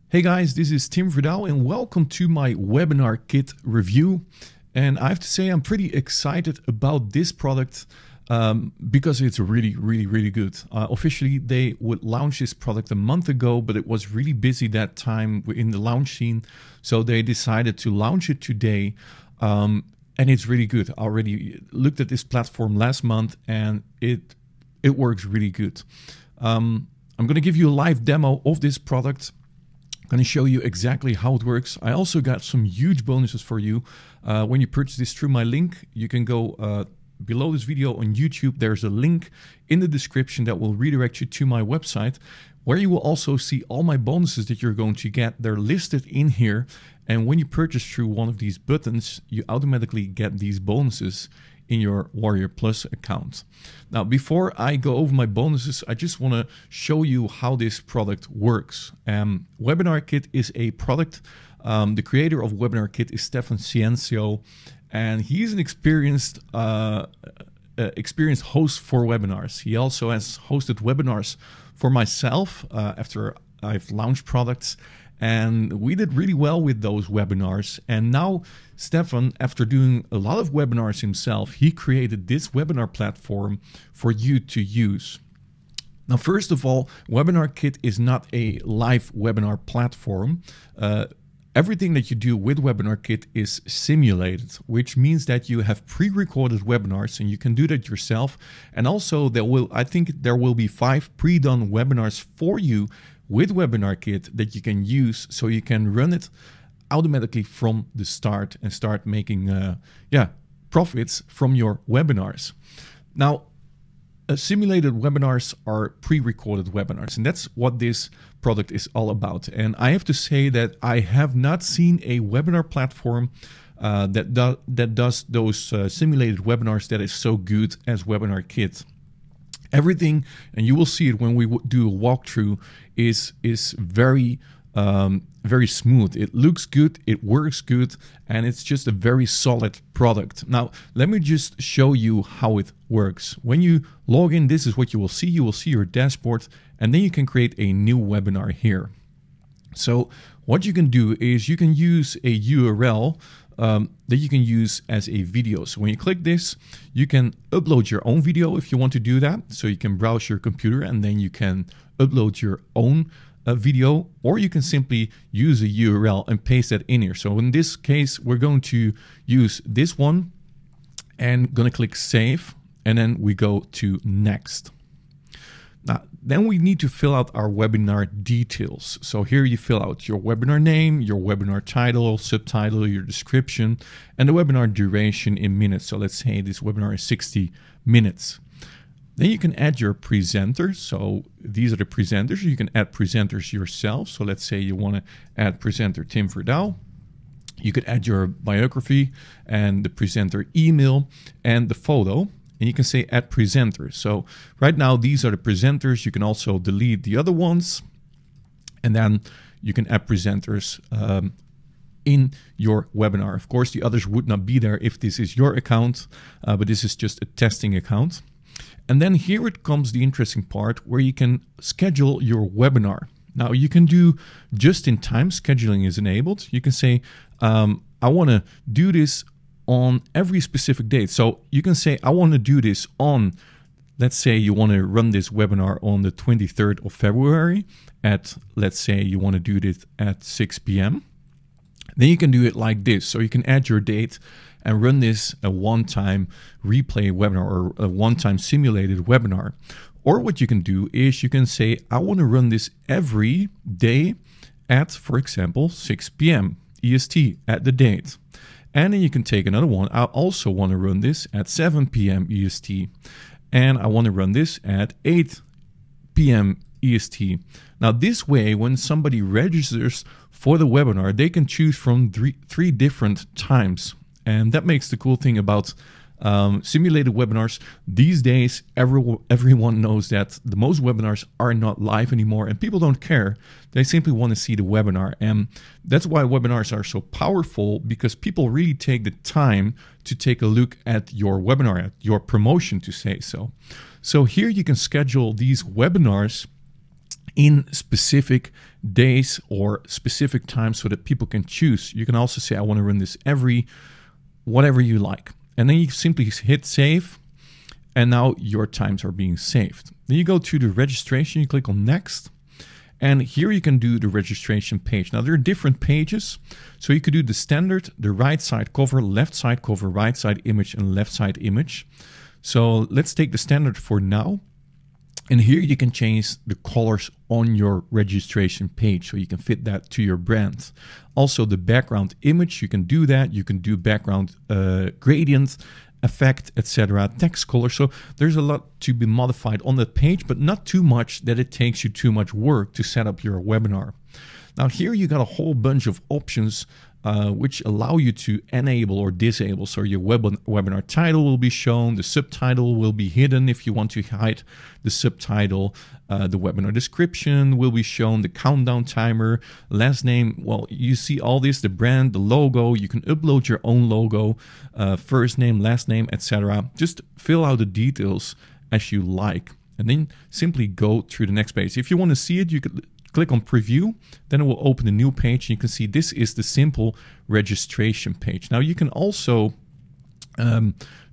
Hey guys, this is Tim Verdouw and welcome to my Webinarkit review. And I have to say I'm pretty excited about this product because it's really good. Officially, they would launch this product a month ago, but it was really busy that time in the launch scene. So they decided to launch it today. And it's really good. I already looked at this platform last month and it works really good. I'm going to give you a live demo of this product. I'm going to show you exactly how it works. I also got some huge bonuses for you. When you purchase this through my link, you can go below this video on YouTube. There's a link in the description that will redirect you to my website, where you will also see all my bonuses that you're going to get. They're listed in here. And when you purchase through one of these buttons, you automatically get these bonuses in your Warrior Plus account. Now, before I go over my bonuses, I just want to show you how this product works. Webinarkit is a product. The creator of Webinarkit is Stefan Ciencio, and he's an experienced host for webinars. He also has hosted webinars for myself after I've launched products. And we did really well with those webinars. And now Stefan, after doing a lot of webinars himself, he created this webinar platform for you to use. Now, first of all, Webinarkit is not a live webinar platform. Everything that you do with Webinarkit is simulated, which means that you have pre-recorded webinars and you can do that yourself. And also I think there will be 5 pre-done webinars for you with Webinarkit that you can use, so you can run it automatically from the start and start making profits from your webinars. Now, simulated webinars are pre-recorded webinars, and that's what this product is all about. And I have to say that I have not seen a webinar platform that does those simulated webinars that is so good as Webinarkit. Everything, and you will see it when we do a walkthrough, is very smooth. It looks good, it works good, and it's just a very solid product. Now, let me just show you how it works. When you log in, this is what you will see. You will see your dashboard, and then you can create a new webinar here. So what you can do is you can use a URL that you can use as a video. So when you click this, you can upload your own video if you want to do that. So you can browse your computer and then you can upload your own video, or you can simply use a URL and paste that in here. So in this case, we're going to use this one and going to click save, and then we go to next. Now, then we need to fill out our webinar details. So here you fill out your webinar name, your webinar title, subtitle, your description, and the webinar duration in minutes. So let's say this webinar is 60 minutes. Then you can add your presenters. So these are the presenters. You can add presenters yourself. So let's say you want to add presenter Tim Verdouw. You could add your biography and the presenter email and the photo. And you can say add presenters. So right now, these are the presenters. You can also delete the other ones. And then you can add presenters in your webinar. Of course, the others would not be there if this is your account, but this is just a testing account. And then here it comes the interesting part where you can schedule your webinar. Now you can do just-in-time scheduling is enabled. You can say, I want to do this on every specific date. So you can say, I want to do this on, let's say you want to run this webinar on the 23rd of February at, let's say you want to do this at 6 p.m. Then you can do it like this. So you can add your date and run this a one-time replay webinar or a one-time simulated webinar. Or what you can do is you can say, I want to run this every day at, for example, 6 p.m. EST at the date. And then you can take another one. I also want to run this at 7 p.m. EST. And I want to run this at 8 p.m. EST. Now, this way, when somebody registers for the webinar, they can choose from three different times. And that makes the cool thing about simulated webinars. These days, everyone knows that the most webinars are not live anymore and people don't care. They simply want to see the webinar. And that's why webinars are so powerful, because people really take the time to take a look at your webinar, at your promotion, to say so. So here you can schedule these webinars in specific days or specific times so that people can choose. You can also say, I want to run this whatever you like. And then you simply hit save, and now your times are being saved. Then you go to the registration, you click on next, and here you can do the registration page. Now there are different pages, so you could do the standard, the right side cover, left side cover, right side image, and left side image. So let's take the standard for now. And here you can change the colors on your registration page so you can fit that to your brand. Also the background image, you can do that. You can do background gradient, effect, etc., text color. So there's a lot to be modified on that page, but not too much that it takes you too much work to set up your webinar. Now here you got a whole bunch of options which allow you to enable or disable. So your webinar title will be shown, the subtitle will be hidden if you want to hide the subtitle, the webinar description will be shown, the countdown timer, last name, well, you see all this, the brand, the logo, you can upload your own logo, first name, last name, etc. Just fill out the details as you like, and then simply go through the next page. If you want to see it, you could click on preview, then it will open a new page. You can see this is the simple registration page. Now you can also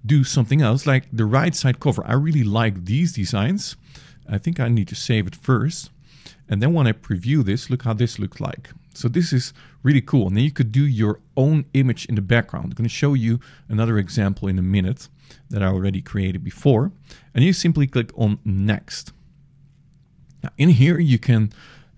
do something else like the right side cover. I really like these designs. I think I need to save it first. And then when I preview this, look how this looks like. So this is really cool. And then you could do your own image in the background. I'm going to show you another example in a minute that I already created before. And you simply click on next. Now in here you can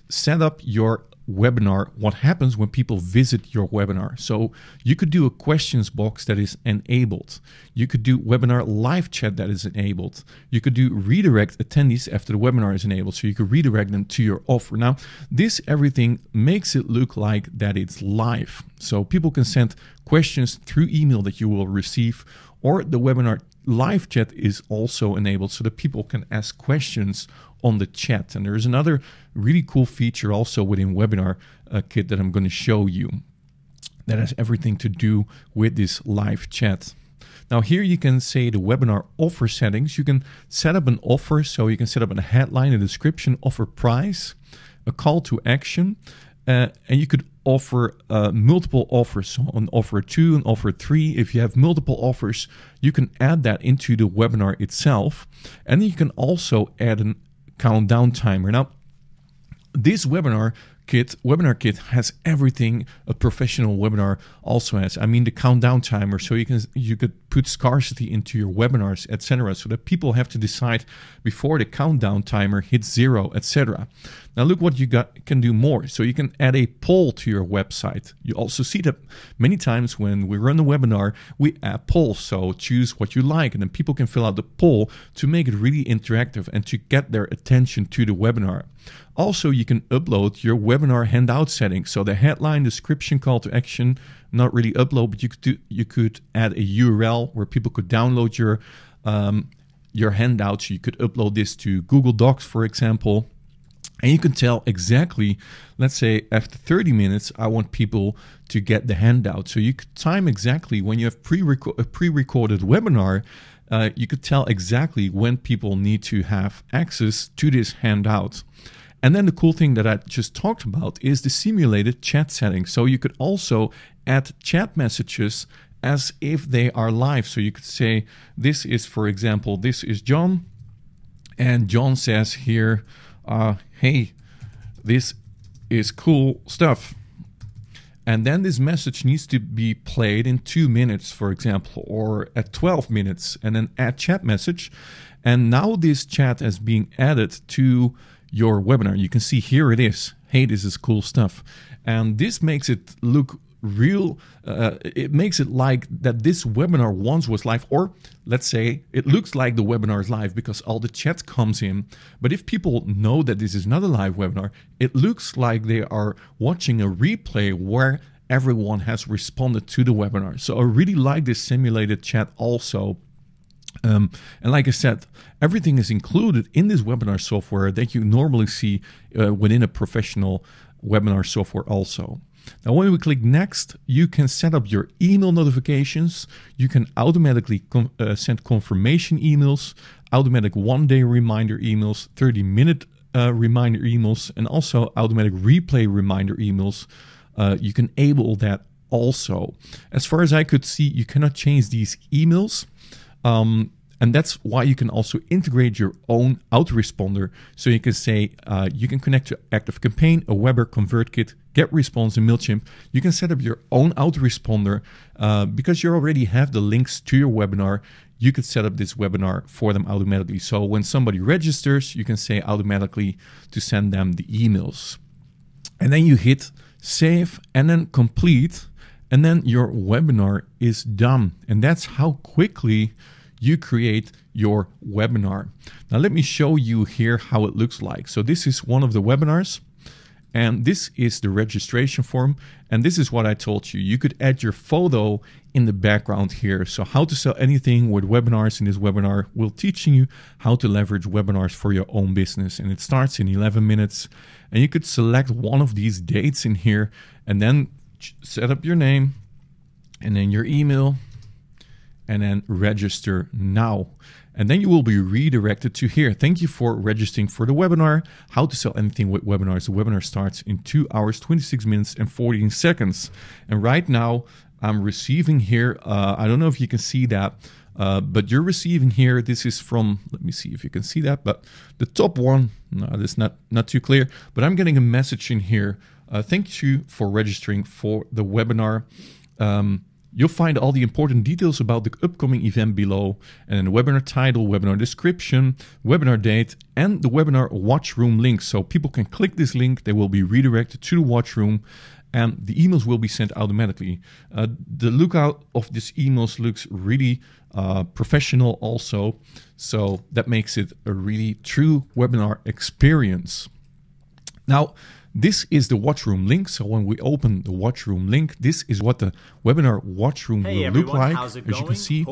set up your webinar, what happens when people visit your webinar. So you could do a questions box that is enabled. You could do webinar live chat that is enabled. You could do redirect attendees after the webinar is enabled. So you could redirect them to your offer. Now, this everything makes it look like that it's live. So people can send questions through email that you will receive, or the webinar live chat is also enabled so that people can ask questions on the chat. And there is another really cool feature also within Webinarkit that I'm going to show you that has everything to do with this live chat. Now here you can say the webinar offer settings. You can set up an offer, so you can set up a headline, a description, offer price, a call to action, and you could offer multiple offers, so an offer 2, an offer 3. If you have multiple offers, you can add that into the webinar itself, and you can also add a countdown timer. Now, this Webinarkit has everything a professional webinar also has. I mean, the countdown timer, so you could put scarcity into your webinars, etc., so that people have to decide before the countdown timer hits 0, etc. Now look what you can do more. So you can add a poll to your website. You also see that many times when we run a webinar, we add polls. So choose what you like, and then people can fill out the poll to make it really interactive and to get their attention to the webinar. Also, you can upload your webinar handout settings. So the headline, description, call to action, not really upload, but you could add a URL where people could download your handouts. You could upload this to Google Docs, for example. And you can tell exactly, let's say after 30 minutes, I want people to get the handout. So you could time exactly when you have a pre-recorded webinar, you could tell exactly when people need to have access to this handout. And then the cool thing that I just talked about is the simulated chat settings. So you could also add chat messages as if they are live. So you could say, this is, for example, this is John. And John says here, hey, this is cool stuff. And then this message needs to be played in 2 minutes, for example, or at 12 minutes, and then add chat message. And now this chat is being added to your webinar. You can see here it is. Hey, this is cool stuff. And this makes it look real. It makes it like that this webinar once was live, or let's say it looks like the webinar is live because all the chat comes in. But if people know that this is not a live webinar, it looks like they are watching a replay where everyone has responded to the webinar. So I really like this simulated chat also. And like I said, everything is included in this webinar software that you normally see within a professional webinar software also. Now, when we click next, you can set up your email notifications. You can automatically send confirmation emails, automatic one-day reminder emails, 30-minute reminder emails and also automatic replay reminder emails. You can enable that also. As far as I could see, you cannot change these emails. And that's why you can also integrate your own autoresponder. So you can say, you can connect to ActiveCampaign, Aweber, ConvertKit, GetResponse, and MailChimp. You can set up your own autoresponder because you already have the links to your webinar. You could set up this webinar for them automatically. So when somebody registers, you can say automatically to send them the emails. And then you hit save and then complete. And then your webinar is done. And that's how quickly you create your webinar. Now let me show you here how it looks like. So this is one of the webinars, and this is the registration form. And this is what I told you. You could add your photo in the background here. So how to sell anything with webinars. In this webinar, we're teaching you how to leverage webinars for your own business. And it starts in 11 minutes. And you could select one of these dates in here and then set up your name and then your email, and then register now. And then you will be redirected to here. Thank you for registering for the webinar, How to Sell Anything with Webinars. The webinar starts in 2 hours, 26 minutes, and 14 seconds. And right now, I'm receiving here, I don't know if you can see that, but you're receiving here, this is from, let me see if you can see that, but the top one, no, that's not too clear, but I'm getting a message in here. Thank you for registering for the webinar. You'll find all the important details about the upcoming event below, and then the webinar title, webinar description, webinar date, and the webinar watch room link. So people can click this link, they will be redirected to the watch room, and the emails will be sent automatically. The lookout of these emails looks really professional also, so that makes it a really true webinar experience. Now, this is the watchroom link. So when we open the watchroom link, this is what the webinar watchroom will look like. As you can see,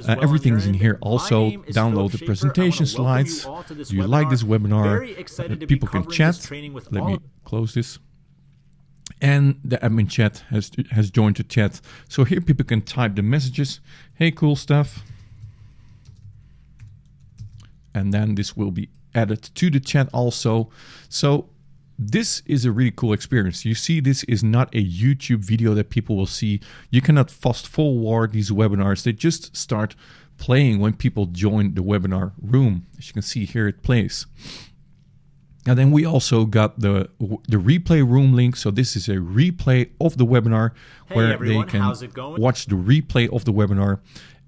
everything is in here. Also, download the presentation slides. Do you like this webinar? People can chat. Let me close this. And the admin chat has joined the chat. So here people can type the messages. Hey, cool stuff. And then this will be added to the chat also. So this is a really cool experience. You see, this is not a YouTube video that people will see. You cannot fast forward these webinars. They just start playing when people join the webinar room. As you can see here, it plays. And then we also got the replay room link. So this is a replay of the webinar where they can watch the replay of the webinar.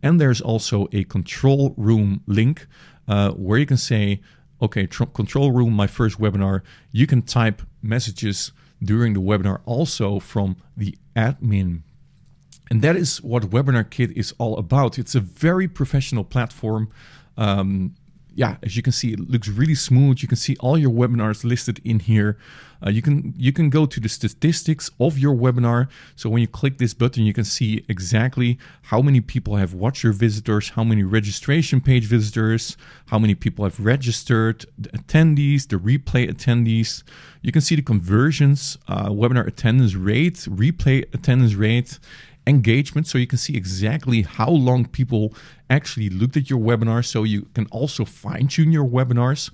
And there's also a control room link where you can say, okay, control room, my first webinar. You can type messages during the webinar also from the admin. And that is what Webinarkit is all about. It's a very professional platform. Yeah, as you can see, it looks really smooth. You can see all your webinars listed in here. You can go to the statistics of your webinar. So when you click this button, you can see exactly how many people have watched your visitors, how many registration page visitors, how many people have registered, the attendees, the replay attendees. You can see the conversions, webinar attendance rate, replay attendance rate, engagement, so you can see exactly how long people actually looked at your webinar. So you can also fine-tune your webinars.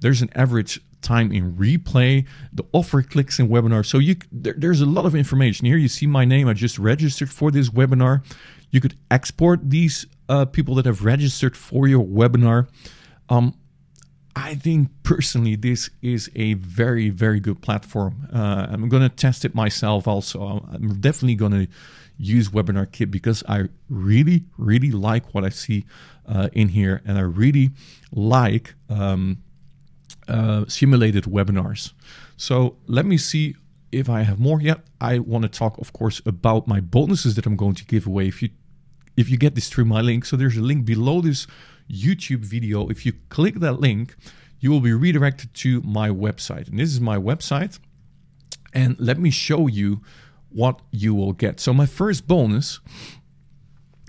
There's an average time in replay, the offer clicks in webinar. So there's a lot of information here. You see my name. I just registered for this webinar. You could export these people that have registered for your webinar. I think personally this is a very, very good platform. I'm going to test it myself also. I'm definitely going to use Webinarkit because I really, really like what I see in here, and I really like simulated webinars. So let me see if I have more yet. I want to talk, of course, about my bonuses that I'm going to give away if you get this through my link. So there's a link below this YouTube video. If you click that link, you will be redirected to my website. And this is my website. And let me show you what you will get. So my first bonus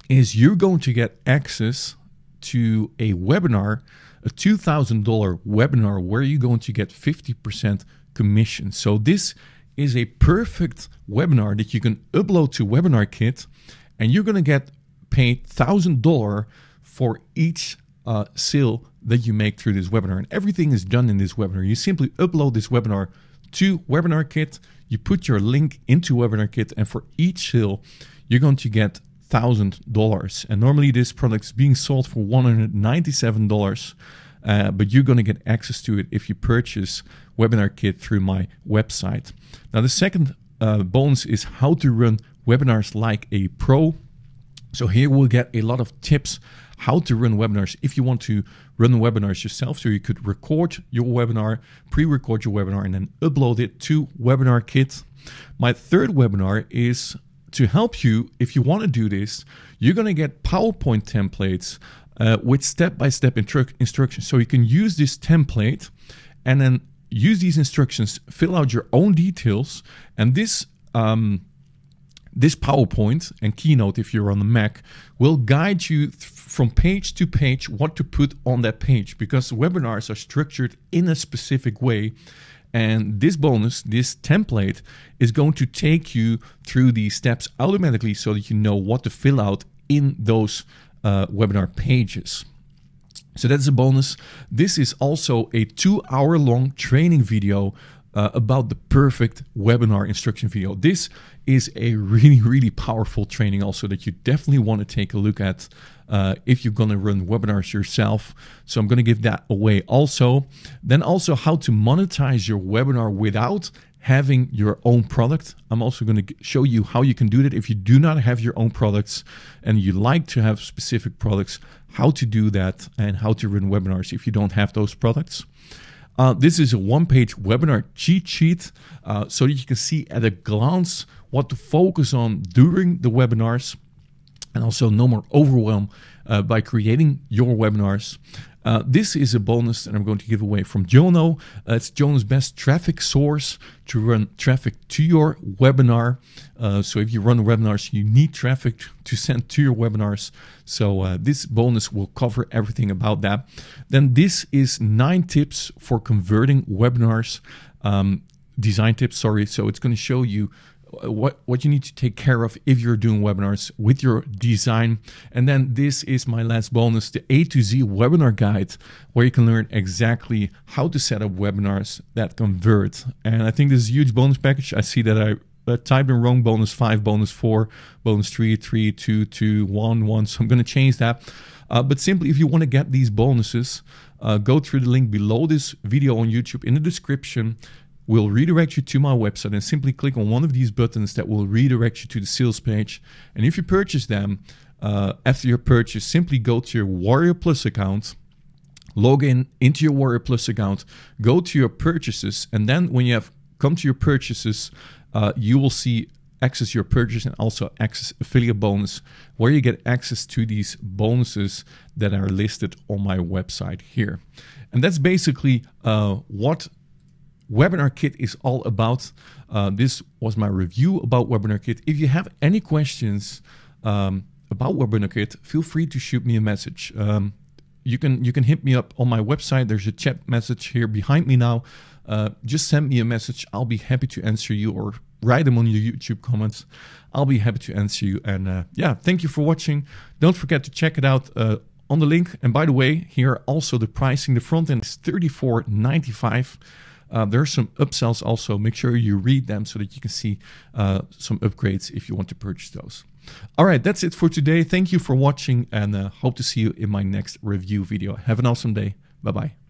is you're going to get access to a webinar, a $2,000 webinar where you're going to get 50% commission. So this is a perfect webinar that you can upload to Webinarkit, and you're going to get paid $1,000 for each sale that you make through this webinar. And everything is done in this webinar. You simply upload this webinar to Webinarkit. You put your link into Webinarkit, and for each sale, you're going to get $1,000. And normally this product is being sold for $197, but you're going to get access to it if you purchase Webinarkit through my website. Now, the second bonus is how to run webinars like a pro. So here we'll get a lot of tips how to run webinars if you want to run webinars yourself. So you could record your webinar, pre-record your webinar, and then upload it to Webinarkit. My third webinar is to help you if you want to do this. You're going to get PowerPoint templates with step-by-step instructions. So you can use this template and then use these instructions, fill out your own details, and this PowerPoint and Keynote, if you're on the Mac, will guide you from page to page what to put on that page, because webinars are structured in a specific way. And this bonus, this template, is going to take you through these steps automatically so that you know what to fill out in those webinar pages. So that's a bonus. This is also a 2-hour-long training video about the perfect webinar instruction video. This is a really, really powerful training also that you definitely want to take a look at if you're going to run webinars yourself. So I'm going to give that away also. Then also how to monetize your webinar without having your own product. I'm also going to show you how you can do that if you do not have your own products and you like to have specific products, how to do that and how to run webinars if you don't have those products. This is a one-page webinar cheat sheet so that you can see at a glance what to focus on during the webinars, and also no more overwhelm by creating your webinars. This is a bonus that I'm going to give away from Jono. It's Jono's best traffic source to run traffic to your webinar. So if you run webinars, you need traffic to send to your webinars. So this bonus will cover everything about that. Then this is 9 tips for converting webinars, design tips, sorry. So it's going to show you what you need to take care of if you're doing webinars with your design. And then this is my last bonus, the A to Z webinar guide, where you can learn exactly how to set up webinars that convert. And I think this is a huge bonus package. I see that I typed in wrong: bonus 5, bonus 4, bonus 3, 3, 2, 2, 1, 1. So I'm going to change that. But simply, if you want to get these bonuses, go through the link below this video on YouTube in the description. Will redirect you to my website, and simply click on one of these buttons that will redirect you to the sales page. And if you purchase them, after your purchase, simply go to your Warrior Plus account, log in into your Warrior Plus account, go to your purchases, and then when you have come to your purchases, you will see access your purchase and also access affiliate bonus, where you get access to these bonuses that are listed on my website here. And that's basically what Webinarkit is all about. This was my review about Webinarkit. If you have any questions about Webinarkit, feel free to shoot me a message. You can hit me up on my website. There's a chat message here behind me now. Just send me a message. I'll be happy to answer you, or write them on your YouTube comments. I'll be happy to answer you. And yeah, thank you for watching. Don't forget to check it out on the link. And by the way, here also the pricing. The front end is $34.95. There are some upsells also. Make sure you read them so that you can see some upgrades if you want to purchase those. All right, that's it for today. Thank you for watching, and hope to see you in my next review video. Have an awesome day. Bye-bye.